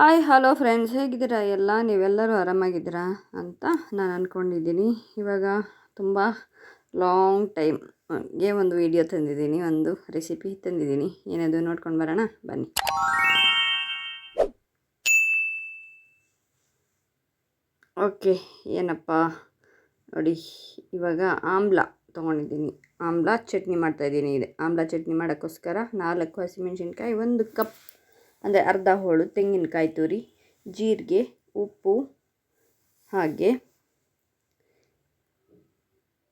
Hi hello friends, ಹೇಗಿದ್ದೀರಾ ನೀವೆಲ್ಲರೂ ಆರಾಮಾಗಿದ್ದೀರಾ ಅಂತ ನಾನು ಅಂದ್ಕೊಂಡಿದ್ದೀನಿ. ಇವಾಗ ತುಂಬ ಲಾಂಗ್ ಟೈಮ್ಗೆ ಒಂದು ವಿಡಿಯೋ ತಂದಿದ್ದೀನಿ, ಒಂದು ರೆಸಿಪಿ ತಂದಿದ್ದೀನಿ. ಏನದು ನೋಡ್ಕೊಂಡು ಬರೋಣ ಬನ್ನಿ. ಓಕೆ, ಏನಪ್ಪ ನೋಡಿ, ಇವಾಗ ಆಮ್ಲ ತೊಗೊಂಡಿದ್ದೀನಿ. ಆಮ್ಲ ಚಟ್ನಿ ಮಾಡ್ತಾಯಿದ್ದೀನಿ. ಆಮ್ಲ ಚಟ್ನಿ ಮಾಡೋಕ್ಕೋಸ್ಕರ 4 ಹಸಿಮೆಣ್ಸಿನ್ಕಾಯಿ, 1 ಕಪ್ ಅಂದರೆ ಅರ್ಧ ಹೋಳು ತೆಂಗಿನಕಾಯಿ ತುರಿ, ಜೀರಿಗೆ, ಉಪ್ಪು, ಹಾಗೆ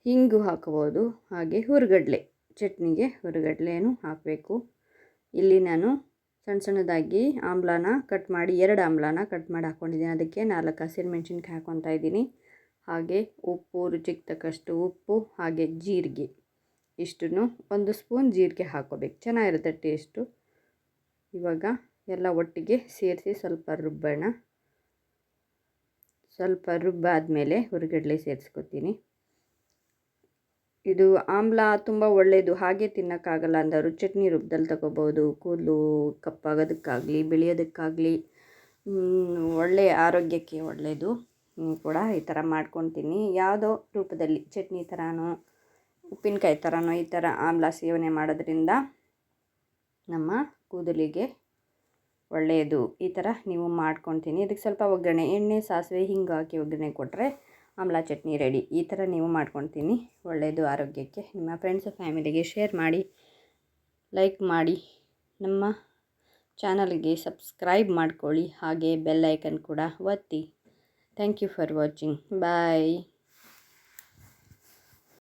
ಹಿಂಗು ಹಾಕಬಹುದು. ಹಾಗೆ ಹುರಿಗಡಲೆ, ಚಟ್ನಿಗೆ ಹುರಿಗಡಲೆನೂ ಹಾಕಬೇಕು. ಇಲ್ಲಿ ನಾನು ಸಣ್ಣ ಸಣ್ಣದಾಗಿ ಆಮ್ಲನ ಕಟ್ ಮಾಡಿ 2 ಆಮ್ಲನ ಕಟ್ ಮಾಡಿ ಹಾಕ್ಕೊಂಡಿದ್ದೀನಿ. ಅದಕ್ಕೆ 4 ಹಸಿಮೆಣ್ಸಿನ್ಕಾಯಿ ಹಾಕ್ಕೊತಾ ಇದ್ದೀನಿ. ಹಾಗೆ ಉಪ್ಪು, ರುಚಿಗೆ ತಕ್ಕಷ್ಟು ಉಪ್ಪು, ಹಾಗೆ ಜೀರಿಗೆ ಇಷ್ಟನ್ನು 1 ಸ್ಪೂನ್ ಜೀರಿಗೆ ಹಾಕ್ಕೋಬೇಕು, ಚೆನ್ನಾಗಿರುತ್ತೆ ಟೇಸ್ಟು. ಇವಾಗ ಎಲ್ಲ ಒಟ್ಟಿಗೆ ಸೇರಿಸಿ ಸ್ವಲ್ಪ ರುಬ್ಬೋಣ. ಸ್ವಲ್ಪ ರುಬ್ಬಾದಮೇಲೆ ಹುರಿಗಡಲೆ ಸೇರಿಸ್ಕೊತೀನಿ. ಇದು ಆಮ್ಲ ತುಂಬ ಒಳ್ಳೆಯದು, ಹಾಗೆ ತಿನ್ನೋಕ್ಕಾಗಲ್ಲ ಅಂದವರು ಚಟ್ನಿ ರೂಪದಲ್ಲಿ ತಗೋಬೋದು. ಕೂದಲು ಕಪ್ಪಾಗೋದಕ್ಕಾಗಲಿ ಬೆಳೆಯೋದಕ್ಕಾಗಲಿ ಒಳ್ಳೆಯ ಆರೋಗ್ಯಕ್ಕೆ ಒಳ್ಳೆಯದು. ಕೂಡ ಈ ಥರ ಮಾಡ್ಕೊತೀನಿ. ಯಾವುದೋ ರೂಪದಲ್ಲಿ ಚಟ್ನಿ ಥರನೋ ಉಪ್ಪಿನಕಾಯಿ ಥರನೋ ಈ ಥರ ಆಮ್ಲ ಸೇವನೆ ಮಾಡೋದ್ರಿಂದ ನಮ್ಮ ಕೂದಲಿಗೆ ಒಳ್ಳೆಯದು. ಈ ಥರ ನೀವು ಮಾಡ್ಕೊತೀನಿ. ಇದಕ್ಕೆ ಸ್ವಲ್ಪ ಒಗ್ಗರಣೆ, ಎಣ್ಣೆ, ಸಾಸಿವೆ, ಹಿಂಗು ಹಾಕಿ ಒಗ್ಗರಣೆ ಕೊಟ್ಟರೆ ಆಮ್ಲ ಚಟ್ನಿ ರೆಡಿ. ಈ ಥರ ನೀವು ಮಾಡ್ಕೊತೀನಿ, ಒಳ್ಳೆಯದು ಆರೋಗ್ಯಕ್ಕೆ. ನಿಮ್ಮ ಫ್ರೆಂಡ್ಸ್ ಫ್ಯಾಮಿಲಿಗೆ ಶೇರ್ ಮಾಡಿ, ಲೈಕ್ ಮಾಡಿ, ನಮ್ಮ ಚಾನಲ್ಗೆ ಸಬ್ಸ್ಕ್ರೈಬ್ ಮಾಡ್ಕೊಳ್ಳಿ. ಹಾಗೆ ಬೆಲ್ ಐಕನ್ ಕೂಡ ಒತ್ತಿ. Thank you for watching. Bye.